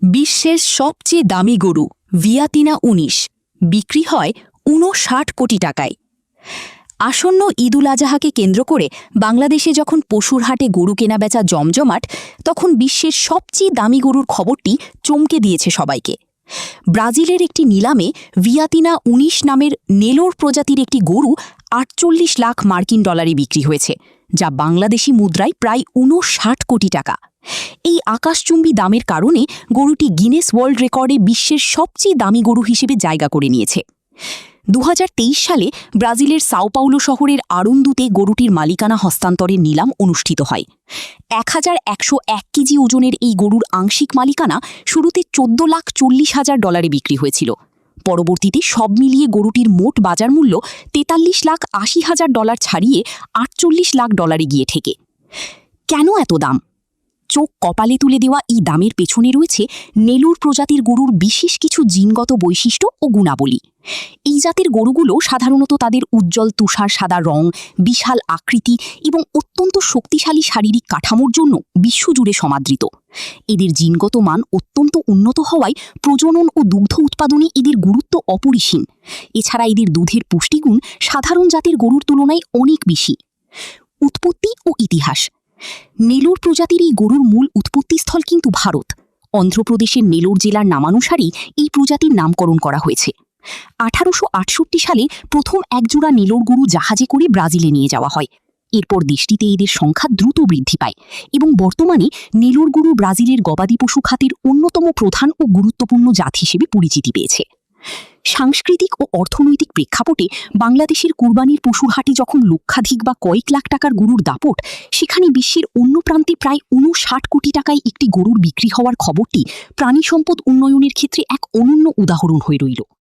বিশ্বের সবচেয়ে দামি গরু ভিয়াতিনা ১৯ বিক্রি হয় ৫৯ কোটি টাকায়। আসন্ন ঈদুল আজহাকে কেন্দ্র করে বাংলাদেশে যখন পশুর হাটে গরু কেনাবেচা জমজমাট, তখন বিশ্বের সবচেয়ে দামি গরুর খবরটি চমকে দিয়েছে সবাইকে। ব্রাজিলের একটি নিলামে ভিয়াতিনা ১৯ নামের নেলোর প্রজাতির একটি গরু ৪৮ লাখ মার্কিন ডলারে বিক্রি হয়েছে, যা বাংলাদেশি মুদ্রায় প্রায় ৫৯ কোটি টাকা। এই আকাশচুম্বী দামের কারণে গরুটি গিনেস ওয়ার্ল্ড রেকর্ডে বিশ্বের সবচেয়ে দামি গরু হিসেবে জায়গা করে নিয়েছে। ২০২৩ সালে ব্রাজিলের সাও পাউলো শহরের আরুন্দুতে গরুটির মালিকানা হস্তান্তরের নিলাম অনুষ্ঠিত হয়। ১১০১ কেজি ওজনের এই গরুর আংশিক মালিকানা শুরুতে $১৪,৪০,০০০ বিক্রি হয়েছিল। পরবর্তীতে সব মিলিয়ে গরুটির মোট বাজার মূল্য $৪৩,৮০,০০০ ছাড়িয়ে $৪৮ লাখ গিয়ে ঠেকে। কেন এত দাম? চোখ কপালে তুলে দেওয়া এই দামের পেছনে রয়েছে নেলোর প্রজাতির গরুর বিশেষ কিছু জিনগত বৈশিষ্ট্য ও গুণাবলী। এই জাতের গরুগুলো সাধারণত তাদের উজ্জ্বল তুষার সাদা রং, বিশাল আকৃতি এবং অত্যন্ত শক্তিশালী শারীরিক কাঠামোর জন্য বিশ্বজুড়ে সমাদৃত। এদের জিনগত মান অত্যন্ত উন্নত হওয়ায় প্রজনন ও দুগ্ধ উৎপাদনে এদের গুরুত্ব অপরিসীম। এছাড়া এদের দুধের পুষ্টিগুণ সাধারণ জাতের গরুর তুলনায় অনেক বেশি। উৎপত্তি ও ইতিহাস। নেলোর প্রজাতির এই গরুর মূল উৎপত্তিস্থল কিন্তু ভারত। অন্ধ্রপ্রদেশের নেলোর জেলার নামানুসারেই এই প্রজাতির নামকরণ করা হয়েছে। ১৮৬৮ সালে প্রথম একজোড়া নেলোর গরু জাহাজে করে ব্রাজিলে নিয়ে যাওয়া হয়। এরপর দেশটিতে এদের সংখ্যা দ্রুত বৃদ্ধি পায় এবং বর্তমানে নেলোর গরু ব্রাজিলের গবাদি পশু খাতের অন্যতম প্রধান ও গুরুত্বপূর্ণ জাত হিসেবে পরিচিতি পেয়েছে। সাংস্কৃতিক ও অর্থনৈতিক প্রেক্ষাপটে বাংলাদেশের কুরবানির পশুর হাটে যখন লক্ষাধিক বা কয়েক লাখ টাকার গরুর দাপট, সেখানে বিশ্বের অন্য প্রান্তে প্রায় ৫৯ কোটি টাকায় একটি গরুর বিক্রি হওয়ার খবরটি প্রাণী সম্পদ উন্নয়নের ক্ষেত্রে এক অনন্য উদাহরণ হয়ে রইল।